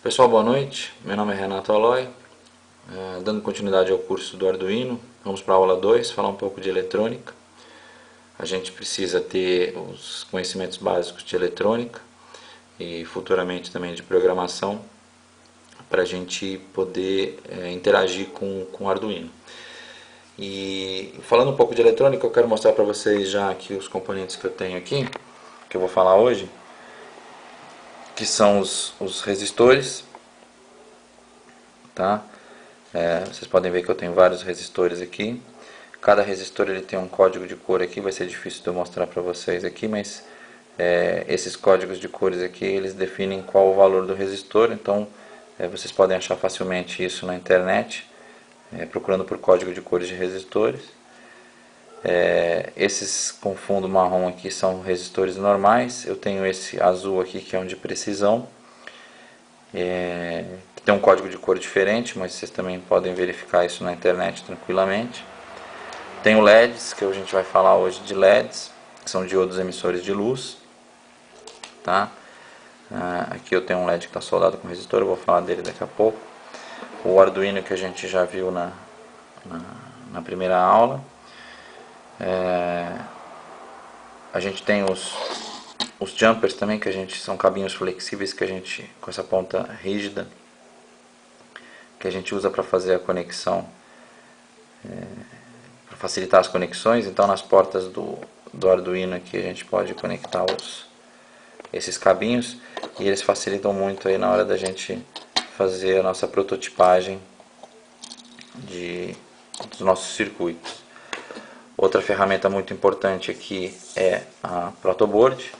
Pessoal, boa noite. Meu nome é Renato Aloy. Dando continuidade ao curso do Arduino, vamos para a aula 2, falar um pouco de eletrônica. A gente precisa ter os conhecimentos básicos de eletrônica e futuramente também de programação para a gente poder interagir com o Arduino. E falando um pouco de eletrônica, eu quero mostrar para vocês já aqui os componentes que eu tenho aqui, que eu vou falar hoje, que são os resistores, tá? Vocês podem ver que eu tenho vários resistores aqui. Cada resistor ele tem um código de cor aqui, vai ser difícil de eu mostrar para vocês aqui, mas esses códigos de cores aqui, eles definem qual o valor do resistor, então vocês podem achar facilmente isso na internet, procurando por código de cores de resistores. Esses com fundo marrom aqui são resistores normais. Eu tenho esse azul aqui que é um de precisão, que tem um código de cor diferente, mas vocês também podem verificar isso na internet tranquilamente. Tenho LEDs, que a gente vai falar hoje de LEDs, que são diodos emissores de luz, tá? Aqui eu tenho um LED que está soldado com resistor, eu vou falar dele daqui a pouco. O Arduino que a gente já viu na primeira aula. A gente tem os jumpers também, que são cabinhos flexíveis que a gente, com essa ponta rígida, que a gente usa para fazer a conexão, para facilitar as conexões. Então nas portas do Arduino aqui a gente pode conectar esses cabinhos, e eles facilitam muito aí na hora da gente fazer a nossa prototipagem dos nossos circuitos. Outra ferramenta muito importante aqui é a protoboard.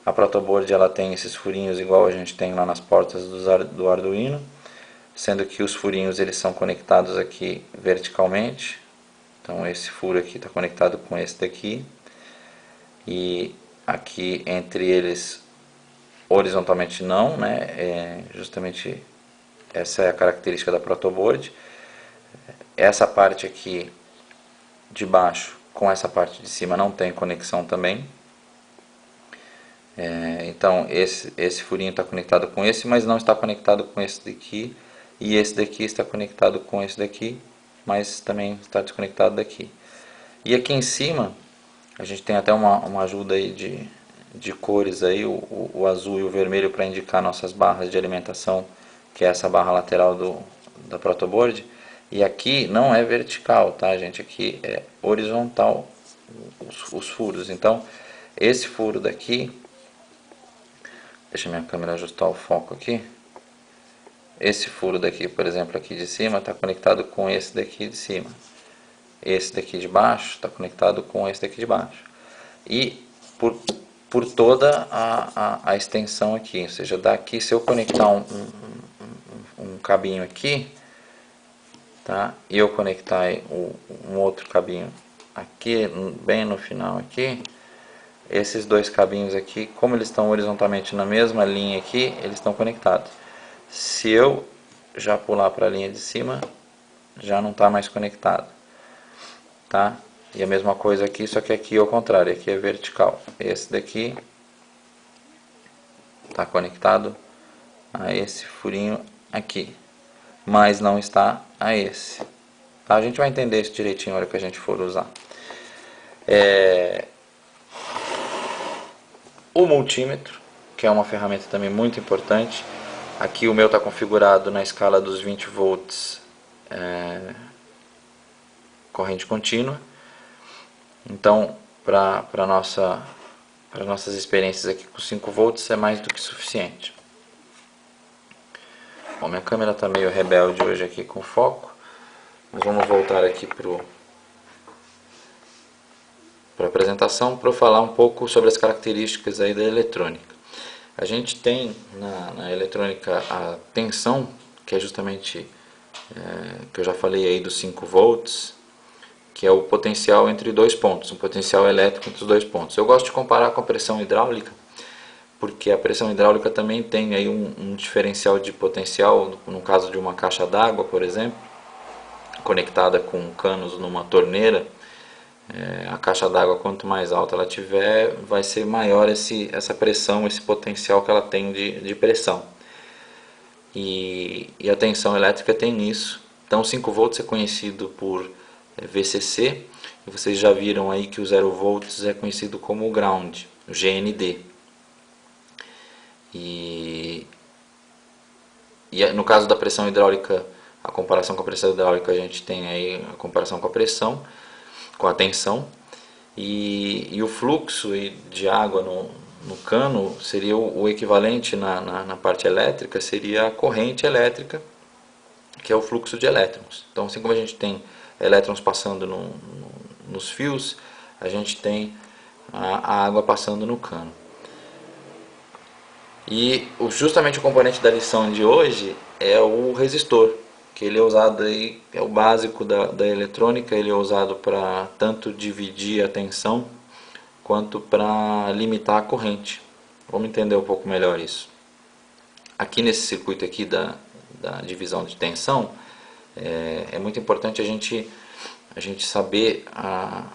A protoboard ela tem esses furinhos igual a gente tem lá nas portas do Arduino, sendo que os furinhos eles são conectados aqui verticalmente. Então esse furo aqui está conectado com esse daqui, e aqui entre eles horizontalmente não, né? Justamente essa é a característica da protoboard. Essa parte aqui de baixo com essa parte de cima não tem conexão também. Então esse furinho está conectado com esse, mas não está conectado com esse daqui, e esse daqui está conectado com esse daqui, mas também está desconectado daqui. E aqui em cima a gente tem até uma ajuda aí de cores aí, o azul e o vermelho, para indicar nossas barras de alimentação, que é essa barra lateral da protoboard. E aqui não é vertical, tá, gente? Aqui é horizontal os furos. Então esse furo daqui, deixa minha câmera ajustar o foco aqui. Esse furo daqui, por exemplo, aqui de cima, está conectado com esse daqui de cima. Esse daqui de baixo está conectado com esse daqui de baixo. E por toda a extensão aqui, ou seja, daqui, se eu conectar um cabinho aqui, tá? E eu conectar um outro cabinho aqui, bem no final aqui, esses dois cabinhos aqui, como eles estão horizontalmente na mesma linha aqui, eles estão conectados. Se eu já pular para a linha de cima, já não está mais conectado, tá? E a mesma coisa aqui, só que aqui é o contrário, aqui é vertical. Esse daqui está conectado a esse furinho aqui, mas não está a esse. Tá? A gente vai entender isso direitinho na hora que a gente for usar. O multímetro, que é uma ferramenta também muito importante. Aqui o meu está configurado na escala dos 20 volts, corrente contínua. Então, para nossas experiências aqui com 5 volts é mais do que suficiente. Bom, minha câmera está meio rebelde hoje aqui com foco, mas vamos voltar aqui para a apresentação, para eu falar um pouco sobre as características aí da eletrônica. A gente tem na eletrônica a tensão, que é justamente, que eu já falei aí dos 5 volts, que é o potencial entre dois pontos, um potencial elétrico entre os dois pontos. Eu gosto de comparar com a pressão hidráulica, porque a pressão hidráulica também tem aí um diferencial de potencial, no caso de uma caixa d'água, por exemplo, conectada com canos numa torneira. A caixa d'água, quanto mais alta ela tiver, vai ser maior essa pressão, esse potencial que ela tem de pressão. e a tensão elétrica tem isso. Então 5 volts é conhecido por VCC, e vocês já viram aí que o 0 volts é conhecido como ground, o GND. E no caso da pressão hidráulica, a comparação com a pressão hidráulica, a gente tem aí a comparação com a pressão, com a tensão, e o fluxo de água no cano seria o equivalente na parte elétrica, seria a corrente elétrica, que é o fluxo de elétrons. Então, assim como a gente tem elétrons passando nos fios, a gente tem a água passando no cano. E justamente o componente da lição de hoje é o resistor, que ele é usado aí, é o básico da eletrônica, ele é usado para tanto dividir a tensão quanto para limitar a corrente. Vamos entender um pouco melhor isso. Aqui nesse circuito aqui da divisão de tensão, é muito importante a gente saber a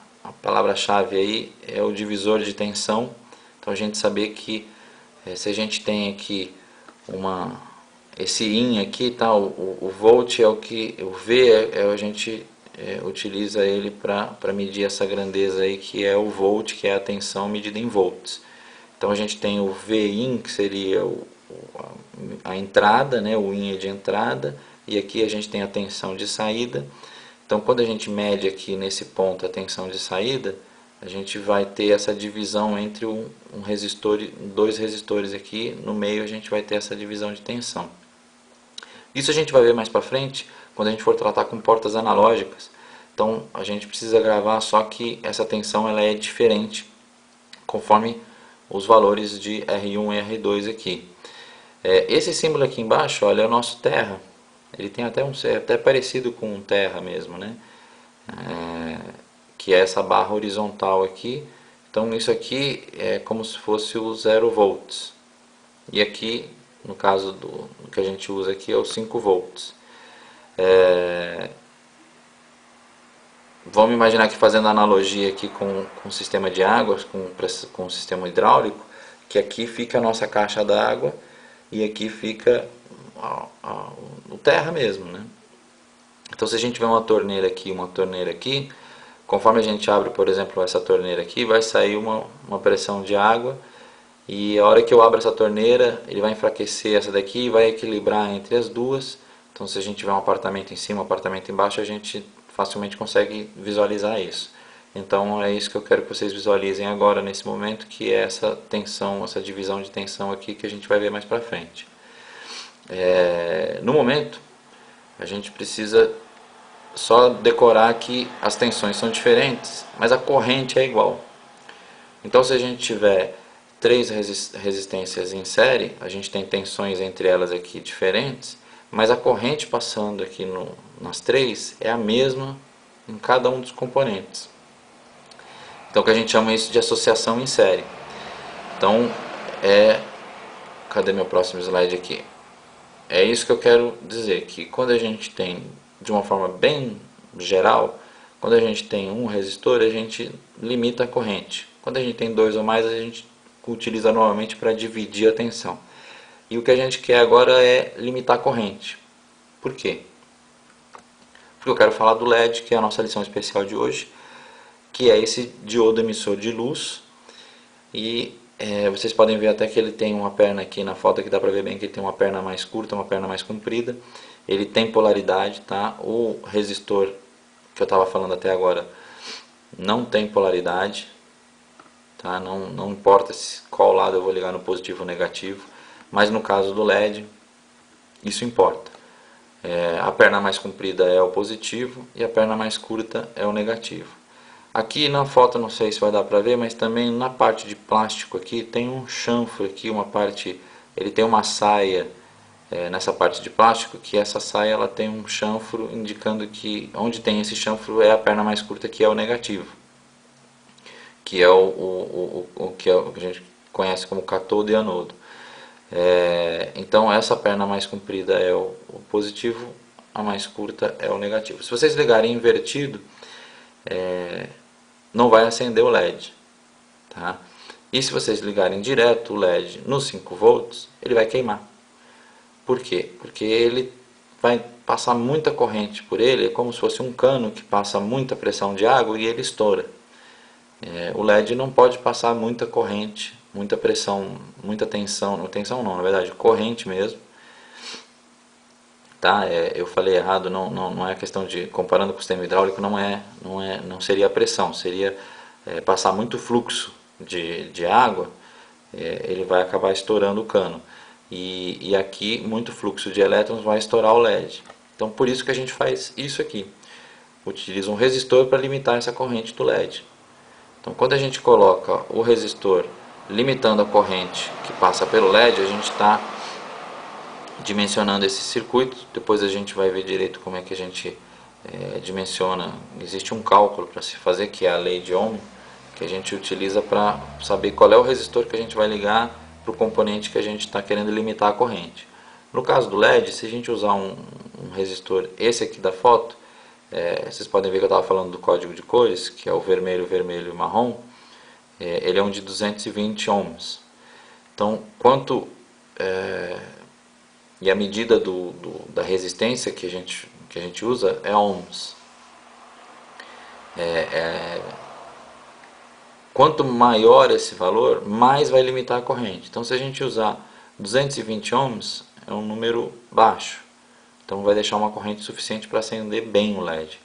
palavra-chave aí é o divisor de tensão. Então a gente saber que se a gente tem aqui esse IN aqui, tá, o volt é o que o V a gente utiliza ele para medir essa grandeza aí, que é o volt, que é a tensão medida em volts. Então a gente tem o Vin, que seria a entrada, né, o IN é de entrada, e aqui a gente tem a tensão de saída. Então quando a gente mede aqui nesse ponto a tensão de saída, a gente vai ter essa divisão entre um resistor e dois resistores aqui, no meio a gente vai ter essa divisão de tensão. Isso a gente vai ver mais para frente, quando a gente for tratar com portas analógicas. Então a gente precisa gravar só que essa tensão ela é diferente, conforme os valores de R1 e R2 aqui. Esse símbolo aqui embaixo, olha, é o nosso terra. Ele tem até parecido com um terra mesmo, né? Que é essa barra horizontal aqui. Então isso aqui é como se fosse o 0 volts. E aqui, no caso do que a gente usa aqui, é o 5 volts. Vamos imaginar que fazendo analogia aqui com o sistema de águas, com o sistema hidráulico, que aqui fica a nossa caixa d'água e aqui fica o terra mesmo, né? Então se a gente vê uma torneira aqui, conforme a gente abre, por exemplo, essa torneira aqui, vai sair uma pressão de água, e a hora que eu abro essa torneira, ele vai enfraquecer essa daqui e vai equilibrar entre as duas. Então se a gente tiver um apartamento em cima, um apartamento embaixo, a gente facilmente consegue visualizar isso. Então é isso que eu quero que vocês visualizem agora nesse momento, que é essa tensão, essa divisão de tensão aqui que a gente vai ver mais para frente. No momento, a gente precisa só decorar que as tensões são diferentes, mas a corrente é igual. Então se a gente tiver três resistências em série, a gente tem tensões entre elas aqui diferentes, mas a corrente passando aqui nas três é a mesma em cada um dos componentes. Então que a gente chama isso de associação em série. Então cadê meu próximo slide aqui? É isso que eu quero dizer, que quando a gente tem, de uma forma bem geral, quando a gente tem um resistor, a gente limita a corrente. Quando a gente tem dois ou mais, a gente utiliza normalmente para dividir a tensão. E o que a gente quer agora é limitar a corrente. Por quê? Porque eu quero falar do LED, que é a nossa lição especial de hoje, que é esse diodo emissor de luz. E vocês podem ver até que ele tem uma perna aqui na foto, que dá para ver bem que ele tem uma perna mais curta, uma perna mais comprida. Ele tem polaridade, tá? O resistor que eu estava falando até agora não tem polaridade, tá? Não importa qual lado eu vou ligar no positivo ou negativo, mas no caso do LED isso importa. A perna mais comprida é o positivo e a perna mais curta é o negativo. Aqui na foto não sei se vai dar para ver, mas também na parte de plástico aqui tem um chanfro aqui, ele tem uma saia nessa parte de plástico, que essa saia ela tem um chanfro indicando que onde tem esse chanfro é a perna mais curta, que é o negativo, que é o que a gente conhece como catodo e anodo. Então essa perna mais comprida é o positivo, a mais curta é o negativo. Se vocês ligarem invertido, não vai acender o LED, tá? E se vocês ligarem direto o LED nos 5 volts, ele vai queimar. Por quê? Porque ele vai passar muita corrente por ele, é como se fosse um cano que passa muita pressão de água e ele estoura. O LED não pode passar muita corrente, muita pressão, muita tensão, não tensão não, na verdade, corrente mesmo. Tá? Eu falei errado, não é questão de, comparando com o sistema hidráulico, não seria a pressão, seria passar muito fluxo de água, ele vai acabar estourando o cano. E aqui, muito fluxo de elétrons vai estourar o LED. Então, por isso que a gente faz isso aqui. Utiliza um resistor para limitar essa corrente do LED. Então, quando a gente coloca o resistor limitando a corrente que passa pelo LED, a gente está dimensionando esse circuito. Depois a gente vai ver direito como é que a gente dimensiona. Existe um cálculo para se fazer, que é a lei de Ohm, que a gente utiliza para saber qual é o resistor que a gente vai ligar para o componente que a gente está querendo limitar a corrente. No caso do LED, se a gente usar um resistor, esse aqui da foto, vocês podem ver que eu estava falando do código de cores, que é o vermelho, vermelho e marrom, ele é um de 220 ohms. Então, e a medida da resistência que a gente usa é ohms. Quanto maior esse valor, mais vai limitar a corrente. Então, se a gente usar 220 ohms, é um número baixo. Então, vai deixar uma corrente suficiente para acender bem o LED.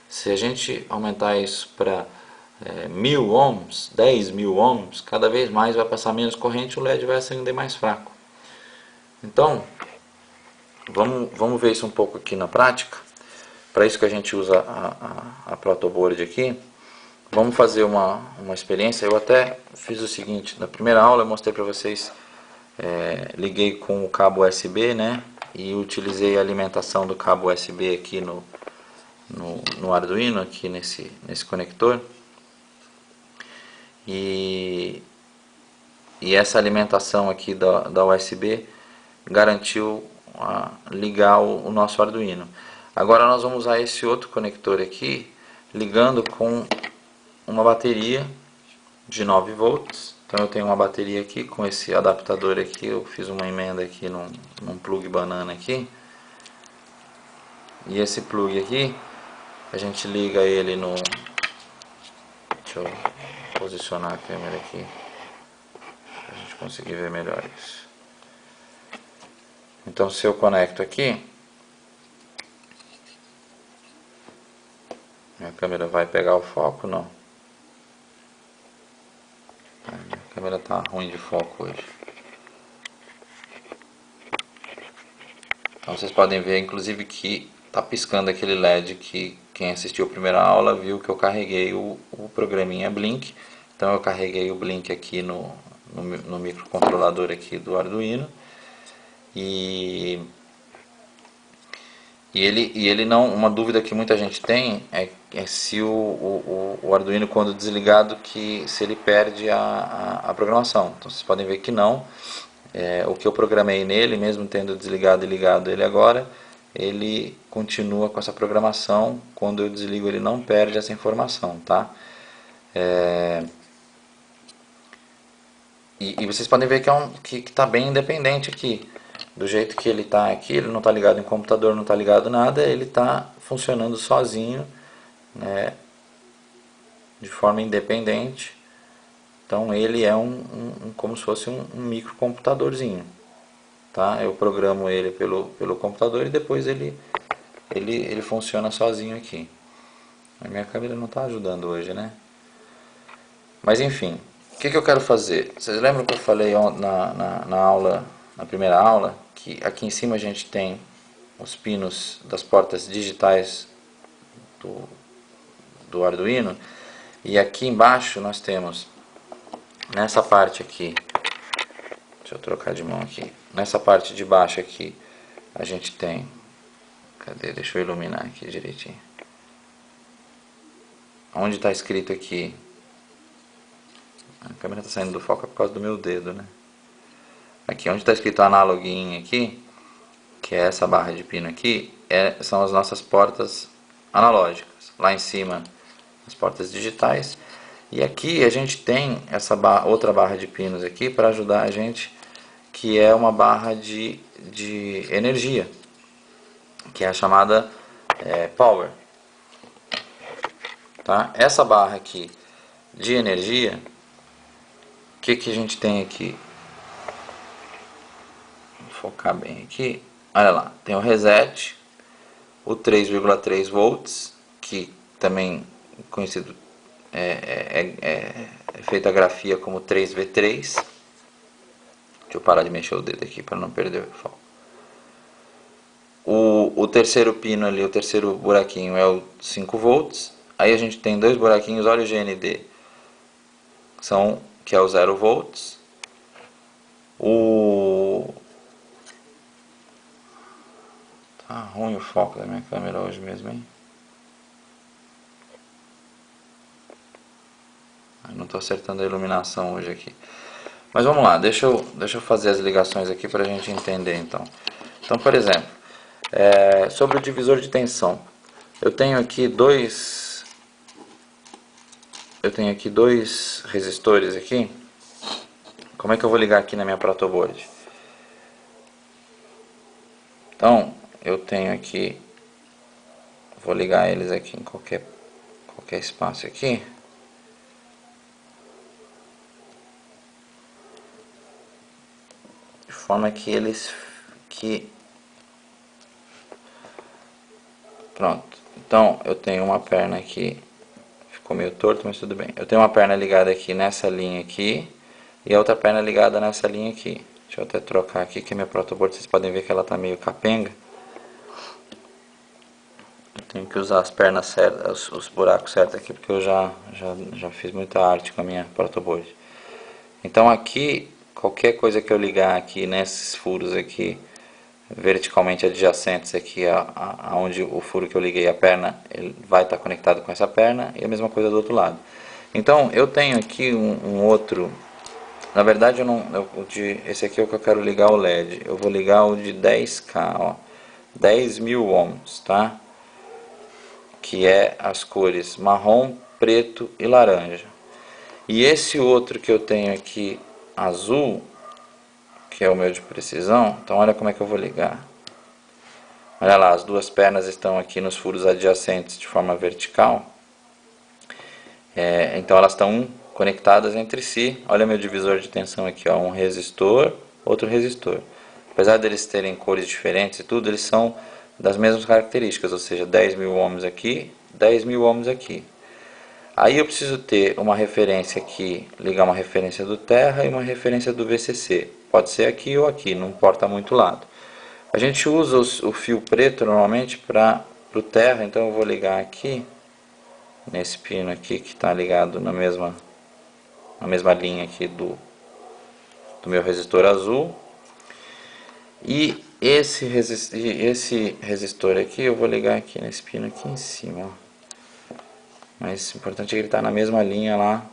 Se a gente aumentar isso para 1000 ohms, 10.000 ohms, cada vez mais vai passar menos corrente e o LED vai acender mais fraco. Então, vamos ver isso um pouco aqui na prática. Para isso que a gente usa a protoboard aqui. Vamos fazer uma experiência. Eu até fiz o seguinte, na primeira aula eu mostrei para vocês, liguei com o cabo USB, né, e utilizei a alimentação do cabo USB aqui no Arduino, aqui nesse conector. E essa alimentação aqui da USB garantiu ligar o nosso Arduino. Agora nós vamos usar esse outro conector aqui, ligando com uma bateria de 9 volts. Então eu tenho uma bateria aqui com esse adaptador aqui, eu fiz uma emenda aqui num plug banana aqui. E esse plug aqui, a gente liga ele no... Deixa eu posicionar a câmera aqui, para a gente conseguir ver melhor isso. Então se eu conecto aqui, minha câmera vai pegar o foco? Não. Minha câmera tá ruim de foco hoje. Então vocês podem ver inclusive que tá piscando aquele LED que quem assistiu a primeira aula viu que eu carreguei o programinha Blink. Então eu carreguei o Blink aqui no microcontrolador aqui do Arduino. E ele não, uma dúvida que muita gente tem é se o Arduino, quando desligado, se ele perde a programação. Então vocês podem ver que não. O que eu programei nele, mesmo tendo desligado e ligado ele agora, ele continua com essa programação. Quando eu desligo ele não perde essa informação, tá? E vocês podem ver que está bem independente aqui. Do jeito que ele está aqui, ele não está ligado em computador, não está ligado nada, ele está funcionando sozinho, né, de forma independente. Então ele é como se fosse um microcomputadorzinho, tá? Eu programo ele pelo computador e depois ele funciona sozinho aqui. A minha câmera não está ajudando hoje, né? Mas enfim, o que eu quero fazer? Vocês lembram que eu falei na primeira aula, que aqui em cima a gente tem os pinos das portas digitais do Arduino, e aqui embaixo nós temos, nessa parte aqui, deixa eu trocar de mão aqui, nessa parte de baixo aqui a gente tem, cadê? Deixa eu iluminar aqui direitinho, onde está escrito aqui, a câmera está saindo do foco por causa do meu dedo, né? Aqui onde está escrito Analog In aqui, que é essa barra de pino aqui, são as nossas portas analógicas. Lá em cima as portas digitais. E aqui a gente tem essa outra barra de pinos aqui para ajudar a gente, que é uma barra de de energia, que é a chamada power. Tá? Essa barra aqui de energia, o que a gente tem aqui? Vou focar bem aqui. Olha lá, tem o reset, o 3,3 volts, que também conhecido é feita a grafia como 3V3. Deixa eu parar de mexer o dedo aqui para não perder o foco. O terceiro pino ali, o terceiro buraquinho é o 5 volts. Aí a gente tem dois buraquinhos, olha o GND, que é o 0 volts. Tá ruim o foco da minha câmera hoje mesmo, hein? Eu não estou acertando a iluminação hoje aqui. Mas vamos lá, deixa eu fazer as ligações aqui para a gente entender então. Então, por exemplo, sobre o divisor de tensão, eu tenho aqui dois resistores aqui. Como é que eu vou ligar aqui na minha protoboard? Então, eu tenho aqui, vou ligar eles aqui em qualquer espaço aqui. De forma que pronto. Então, eu tenho uma perna aqui, ficou meio torto, mas tudo bem. Eu tenho uma perna ligada aqui nessa linha aqui e a outra perna ligada nessa linha aqui. Deixa eu até trocar aqui, que a minha protoboard, vocês podem ver que ela está meio capenga. Eu tenho que usar as pernas certas, os buracos certos aqui, porque eu já fiz muita arte com a minha protoboard. Então aqui, qualquer coisa que eu ligar aqui nesses furos aqui, verticalmente adjacentes aqui aonde o furo que eu liguei a perna, ele vai estar conectado com essa perna, e a mesma coisa do outro lado. Então eu tenho aqui um outro, na verdade esse aqui é o que eu quero ligar o LED, eu vou ligar o de 10K, ó, 10.000 ohms, tá? Que é as cores marrom, preto e laranja. E esse outro que eu tenho aqui, azul, que é o meu de precisão, então olha como é que eu vou ligar. Olha lá, as duas pernas estão aqui nos furos adjacentes de forma vertical. Então elas estão conectadas entre si. Olha meu divisor de tensão aqui, ó, um resistor, outro resistor. Apesar deles terem cores diferentes e tudo, eles são das mesmas características, ou seja, 10.000 ohms aqui, 10.000 ohms aqui. Aí eu preciso ter uma referência aqui, ligar uma referência do terra e uma referência do VCC. Pode ser aqui ou aqui, não importa muito o lado. A gente usa o fio preto normalmente para o terra, então eu vou ligar aqui, nesse pino aqui que está ligado na mesma linha aqui do meu resistor azul. E esse resistor aqui eu vou ligar aqui nesse pino aqui em cima, ó. Mas o importante é que ele está na mesma linha lá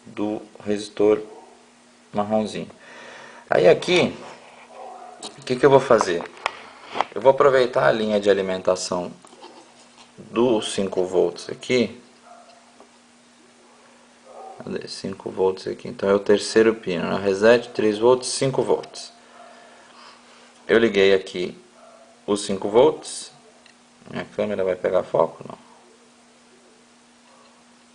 do resistor marronzinho. Aí aqui, o que eu vou fazer? Eu vou aproveitar a linha de alimentação do 5 volts aqui. Cadê? 5 volts aqui. Então é o terceiro pino, né? Reset 3 volts, 5 volts. Eu liguei aqui os 5 volts. Minha câmera vai pegar foco? Não.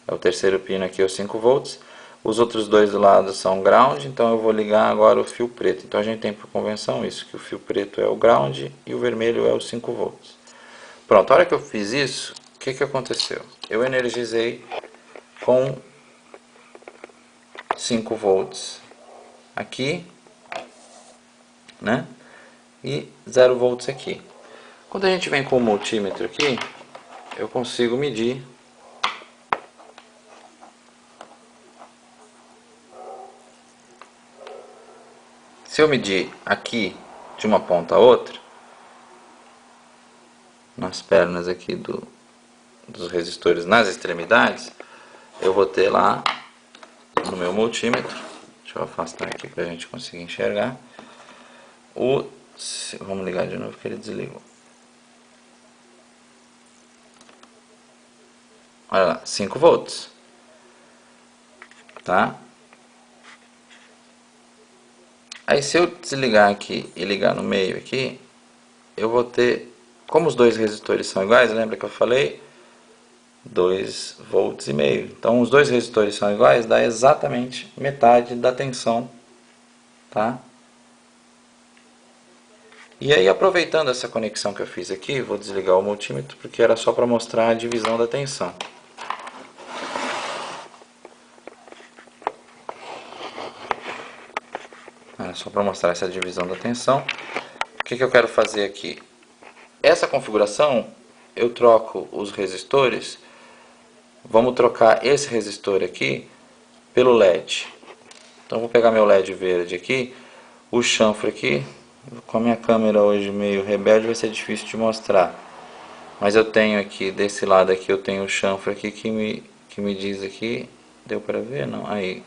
É o terceiro pino aqui, os 5 volts. Os outros dois do lado são ground, então eu vou ligar agora o fio preto. Então a gente tem por convenção isso, que o fio preto é o ground e o vermelho é os 5 volts. Pronto, a hora que eu fiz isso, o que aconteceu? Eu energizei com 5 volts aqui, né? E 0 volts aqui. Quando a gente vem com o multímetro aqui, eu consigo medir se eu medir aqui de uma ponta a outra, nas pernas aqui dos resistores nas extremidades, eu vou ter lá no meu multímetro, deixa eu afastar aqui para a gente conseguir enxergar, vamos ligar de novo que ele desligou. Olha lá, 5 volts, tá? Aí se eu desligar aqui e ligar no meio aqui, eu vou ter, como os dois resistores são iguais, lembra que eu falei? 2,5 volts. Então os dois resistores são iguais, dá exatamente metade da tensão, tá? E aí, aproveitando essa conexão que eu fiz aqui, vou desligar o multímetro porque era só para mostrar a divisão da tensão. Era só para mostrar essa divisão da tensão. O que eu quero fazer aqui? Essa configuração, eu troco os resistores. Vamos trocar esse resistor aqui pelo LED. Então vou pegar meu LED verde aqui, o chanfre aqui. Com a minha câmera hoje meio rebelde vai ser difícil de mostrar. Mas eu tenho aqui, desse lado aqui, eu tenho o chanfre aqui que me diz aqui. Deu para ver? Não? Aí.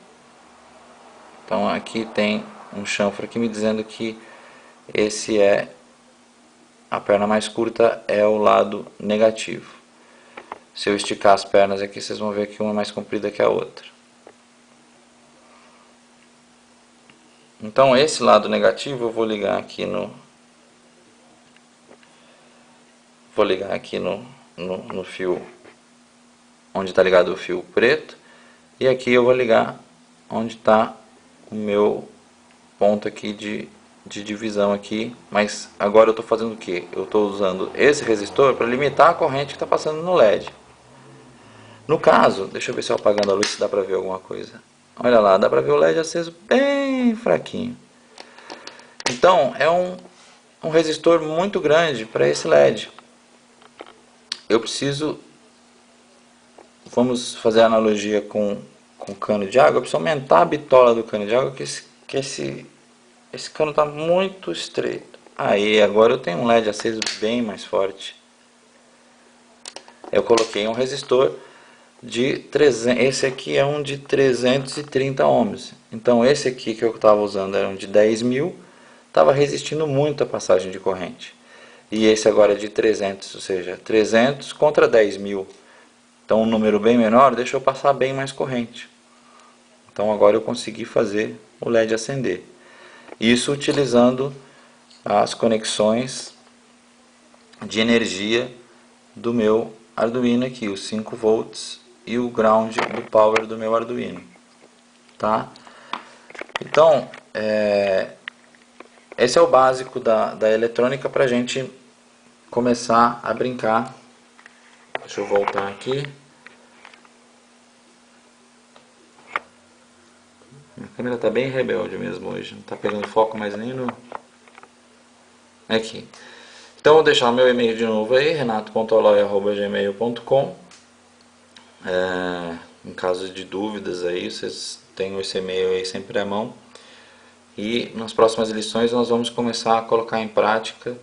Então aqui tem um chanfre aqui me dizendo que esse é, a perna mais curta é o lado negativo. Se eu esticar as pernas aqui, vocês vão ver que uma é mais comprida que a outra. Então esse lado negativo eu vou ligar aqui no fio onde está ligado o fio preto, e aqui eu vou ligar onde está o meu ponto aqui de divisão aqui, mas agora eu estou fazendo o que? Eu estou usando esse resistor para limitar a corrente que está passando no LED. No caso, deixa eu ver se eu apagando a luz se dá para ver alguma coisa. Olha lá, dá para ver o LED aceso bem fraquinho. Então, é um resistor muito grande para esse LED. Eu preciso, vamos fazer a analogia com cano de água, eu preciso aumentar a bitola do cano de água, que esse cano está muito estreito. Aí, agora eu tenho um LED aceso bem mais forte. Eu coloquei um resistor de 300, esse aqui é um de 330 ohms. Então esse aqui que eu estava usando era um de 10.000, estava resistindo muito a passagem de corrente. E esse agora é de 300, ou seja, 300 contra 10.000. Então um número bem menor deixou passar bem mais corrente. Então agora eu consegui fazer o LED acender. Isso utilizando as conexões de energia do meu Arduino aqui, os 5 volts e o ground do power do meu Arduino, tá? Então, esse é o básico da eletrônica para a gente começar a brincar. Deixa eu voltar aqui. Minha câmera está bem rebelde mesmo hoje, não está pegando foco mais nem no... Aqui. Então vou deixar o meu e-mail de novo aí, renato.aloy@gmail.com. Em caso de dúvidas aí, vocês têm esse e-mail aí sempre à mão. E nas próximas lições nós vamos começar a colocar em prática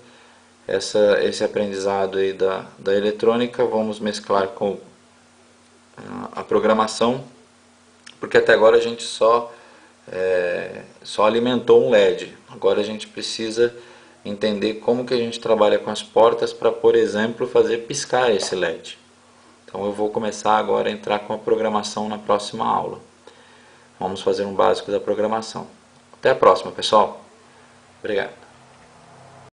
esse aprendizado aí da eletrônica. Vamos mesclar com a programação, porque até agora a gente só alimentou um LED. Agora a gente precisa entender como que a gente trabalha com as portas para, por exemplo, fazer piscar esse LED. Então eu vou começar agora a entrar com a programação na próxima aula. Vamos fazer um básico da programação. Até a próxima, pessoal. Obrigado.